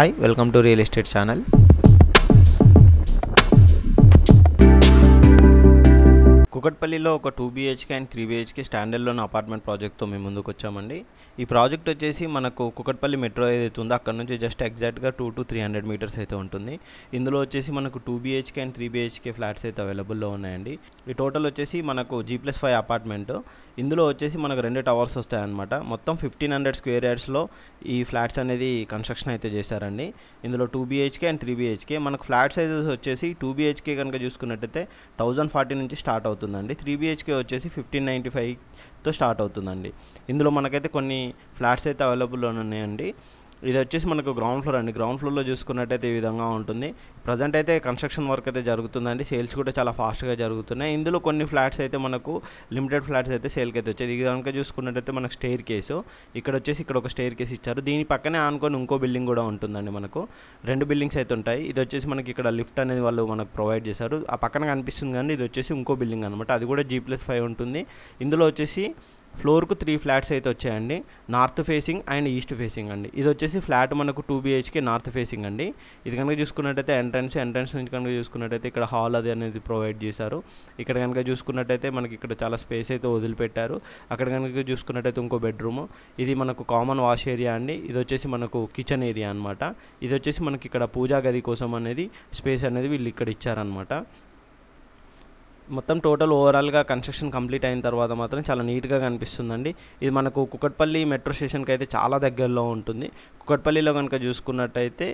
Hi, welcome to Real Estate channel. కుకట్పల్లిలో ఒక 2 BHK and 3 BHK standard loan apartment ప్రాజెక్ట్తో మేము ముందుకు వచ్చామండి. ఈ ప్రాజెక్ట్ వచ్చేసి మనకు కుకట్పల్లి మెట్రో ఏదైతే ఉందో అక్కడ నుంచి జస్ట్ ఎగ్జాక్ట్గా 2 to 300 మీటర్స్ అయితే ఉంటుంది. ఇందులో వచ్చేసి మనకు 2 BHK అండ్ 3 BHK ఫ్లాట్స్ అయితే అవైలబుల్లో ఉన్నాయండి. ఈ టోటల్ వచ్చేసి మనకు G+5 అపార్ట్మెంట్. ఇందులో వచ్చేసి మనకు 2 టవర్స్ వస్తాయన్నమాట. మొత్తం 1500 స్క్వేర్ యార్డ్స్లో ఈ ఫ్లాట్స్ అనేది కన్స్ట్రక్షన్ అయితే చేశారండి. ఇందులో 2 BHK అండ్ 3 BHK మనకు ఫ్లాట్ సైజెస్ వచ్చేసి 2 BHK కనుక చూసుకున్నట్టయితే 1040 నుంచి స్టార్ట్ అవుతుందండి. 3 BHK వచ్చేసి 1595తో స్టార్ట్ అవుతుందండి. ఇందులో మనకైతే కొన్ని ఫ్లాట్స్ అయితే అవైలబుల్లో ఉన్నాయండి. ఇది వచ్చేసి మనకు గ్రౌండ్ ఫ్లోర్ అండి. గ్రౌండ్ ఫ్లోర్లో చూసుకున్నట్టయితే ఈ విధంగా ఉంటుంది. ప్రజెంట్ అయితే కన్స్ట్రక్షన్ వర్క్ అయితే జరుగుతుందండి. సేల్స్ కూడా చాలా ఫాస్ట్గా జరుగుతున్నాయి. ఇందులో కొన్ని ఫ్లాట్స్ అయితే మనకు లిమిటెడ్ ఫ్లాట్స్ అయితే సేల్కి అయితే వచ్చేది. ఇది కనుక చూసుకున్నట్టయితే మనకు స్టెయిర్ కేసు ఇక్కడ వచ్చేసి ఇక్కడ ఒక స్టెయిర్ కేసు ఇచ్చారు. దీని పక్కనే ఆనుకొని ఇంకో బిల్డింగ్ కూడా ఉంటుందండి. మనకు 2 బిల్డింగ్స్ అయితే ఉంటాయి. ఇది వచ్చేసి మనకి ఇక్కడ లిఫ్ట్ అనేది వాళ్ళు మనకు ప్రొవైడ్ చేశారు. ఆ పక్కన కనిపిస్తుంది కానీ ఇది వచ్చేసి ఇంకో బిల్డింగ్ అనమాట. అది కూడా G+5 ఉంటుంది. ఇందులో వచ్చేసి ఫ్లోర్కు 3 ఫ్లాట్స్ అయితే వచ్చాయండి. North facing and east facing అండి. ఇది వచ్చేసి ఫ్లాట్ మనకు 2 BHK నార్త్ ఫేసింగ్ అండి. ఇది కనుక చూసుకున్నట్టయితే ఎంట్రన్స్ నుంచి కనుక చూసుకున్నట్టయితే ఇక్కడ హాల్ అది అనేది ప్రొవైడ్ చేశారు. ఇక్కడ కనుక చూసుకున్నట్టయితే మనకి ఇక్కడ చాలా స్పేస్ అయితే వదిలిపెట్టారు. అక్కడ కనుక చూసుకున్నట్టయితే ఇంకో బెడ్రూము. ఇది మనకు కామన్ వాష్ ఏరియా అండి. ఇది వచ్చేసి మనకు కిచెన్ ఏరియా అనమాట. ఇది వచ్చేసి మనకి ఇక్కడ పూజా గది కోసం అనేది స్పేస్ అనేది వీళ్ళు ఇక్కడ ఇచ్చారనమాట. మొత్తం టోటల్ ఓవరాల్గా కన్స్ట్రక్షన్ కంప్లీట్ అయిన తర్వాత మాత్రం చాలా నీట్గా కనిపిస్తుందండి. ఇది మనకు కుకట్పల్లి మెట్రో స్టేషన్కి అయితే చాలా దగ్గరలో ఉంటుంది. కుకట్పల్లిలో కనుక చూసుకున్నట్టయితే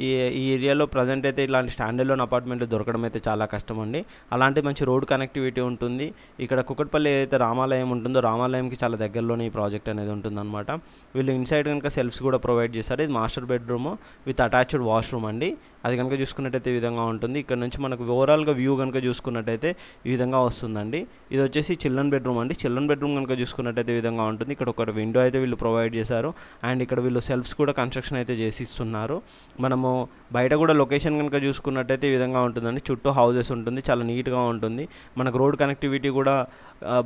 ఈ ఏరియాలో ప్రజెంట్ అయితే ఇలాంటి స్టాండర్డ్ లోన్ అపార్ట్మెంట్లు దొరకడం అయితే చాలా కష్టం అండి. అలాంటి మంచి రోడ్ కనెక్టివిటీ ఉంటుంది. ఇక్కడ కుకట్పల్లి ఏదైతే రామాలయం ఉంటుందో రామాలయంకి చాలా దగ్గరలోనే ఈ ప్రాజెక్ట్ అనేది ఉంటుందన్నమాట. వీళ్ళు ఇన్సైడ్ కనుక సెల్ఫ్స్ కూడా ప్రొవైడ్ చేశారు. ఇది master bedroom with attached washroom అండి. అది కనుక చూసుకున్నట్టయితే ఈ విధంగా ఉంటుంది. ఇక్కడ నుంచి మనకు ఓవరాల్గా వ్యూ కనుక చూసుకున్నట్టయితే ఈ విధంగా వస్తుందండి. ఇది వచ్చేసి చిల్డ్రన్ బెడ్రూమ్ అండి. చిల్డ్రన్ బెడ్రూమ్ కనుక చూసుకున్నట్టయితే ఈ విధంగా ఉంటుంది. ఇక్కడ ఒక విండో అయితే వీళ్ళు ప్రొవైడ్ చేశారు. అండ్ ఇక్కడ వీళ్ళు సెల్ఫ్స్ కూడా కన్స్ట్రక్షన్ అయితే చేసి ఇస్తున్నారు. మనము బయట కూడా లొకేషన్ కనుక చూసుకున్నట్టయితే ఈ విధంగా ఉంటుందండి. చుట్టూ హౌసెస్ ఉంటుంది. చాలా నీట్గా ఉంటుంది. మనకు రోడ్ కనెక్టివిటీ కూడా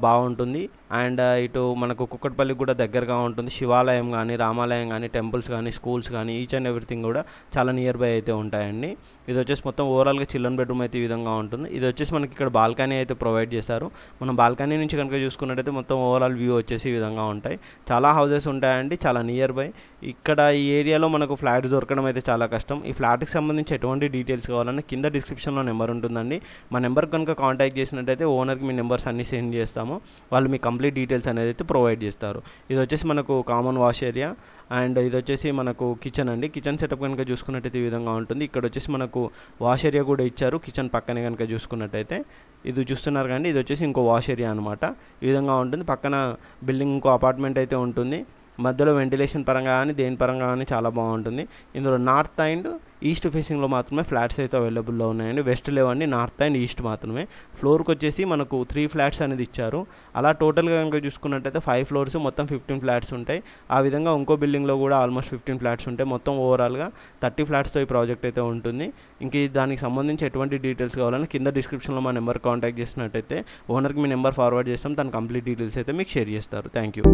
బాగుంటుంది. అండ్ ఇటు మనకు కుకట్పల్లికి కూడా దగ్గరగా ఉంటుంది. శివాలయం కానీ రామాలయం కానీ టెంపుల్స్ కానీ స్కూల్స్ కానీ ఈచ్ అండ్ ఎవ్రీథింగ్ కూడా చాలా నియర్ బై అయితే ఉంటాయండి. ఇది వచ్చేసి మొత్తం ఓవరాల్గా చిల్డ్రన్ బెడ్రూమ్ అయితే ఈ విధంగా ఉంటుంది. ఇది వచ్చేసి మనకి ఇక్కడ బాల్కనీ అయితే ప్రొవైడ్ చేశారు. మనం బాల్కనీ నుంచి కనుక చూసుకున్నట్టయితే మొత్తం ఓవరాల్ వ్యూ వచ్చేసి ఈ విధంగా ఉంటాయి. చాలా హౌసెస్ ఉంటాయండి. చాలా నియర్ బై. ఇక్కడ ఈ ఏరియాలో మనకు ఫ్లాట్స్ దొరకడం అయితే చాలా కష్టం. ఈ ఫ్లాట్కి సంబంధించి ఎటువంటి డీటెయిల్స్ కావాలన్నా కింద డిస్క్రిప్షన్లో నెంబర్ ఉంటుందండి. మా నెంబర్ కనుక కాంటాక్ట్ చేసినట్టయితే ఓనర్కి మీ నెంబర్స్ అన్నీ సెండ్ చేస్తాము. వాళ్ళు మీ కంప్లీట్ డీటెయిల్స్ అనేది అయితే ప్రొవైడ్ చేస్తారు. ఇది వచ్చేసి మనకు కామన్ వాష్ ఏరియా అండ్ ఇది వచ్చేసి మనకు కిచెన్ అండి. కిచెన్ సెటప్ కనుక చూసుకున్నట్టయితే ఈ విధంగా ఉంటుంది. ఇక్కడ వచ్చేసి మనకు వాష్ ఏరియా కూడా ఇచ్చారు. కిచెన్ పక్కనే కనుక చూసుకున్నట్టయితే ఇది చూస్తున్నారు కానీ ఇది వచ్చేసి ఇంకో వాష్ ఏరియా అనమాట. ఈ విధంగా ఉంటుంది. పక్కన బిల్డింగ్ ఇంకో అపార్ట్మెంట్ అయితే ఉంటుంది. మధ్యలో వెంటిలేషన్ పరంగా కానీ దేని పరంగా కానీ చాలా బాగుంటుంది. ఇందులో నార్త్ అండ్ ఈస్ట్ ఫేసింగ్లో మాత్రమే ఫ్లాట్స్ అయితే అవైలబుల్లో ఉన్నాయండి. వెస్ట్ లేవండి, నార్త్ అండ్ ఈస్ట్ మాత్రమే. ఫ్లోర్కి వచ్చేసి మనకు 3 ఫ్లాట్స్ అనేది ఇచ్చారు. అలా టోటల్గా కనుక చూసుకున్నట్టయితే 5 ఫ్లోర్స్ మొత్తం 15 ఫ్లాట్స్ ఉంటాయి. ఆ విధంగా ఇంకో బిల్డింగ్లో కూడా ఆల్మోస్ట్ 15 ఫ్లాట్స్ ఉంటాయి. మొత్తం ఓవరాల్గా 30 ఫ్లాట్స్తో ఈ ప్రాజెక్ట్ అయితే ఉంటుంది. ఇంక దానికి సంబంధించి ఎటువంటి డీటెయిల్స్ కావాలని కింద డిస్క్రిప్షన్లో మా నెంబర్ కాంటాక్ట్ చేసినట్టయితే ఓనర్కి మీ నెంబర్ ఫార్వర్డ్ చేస్తాం. దాని కంప్లీట్ డీటెయిల్స్ అయితే మీకు షేర్ చేస్తారు. Thank you.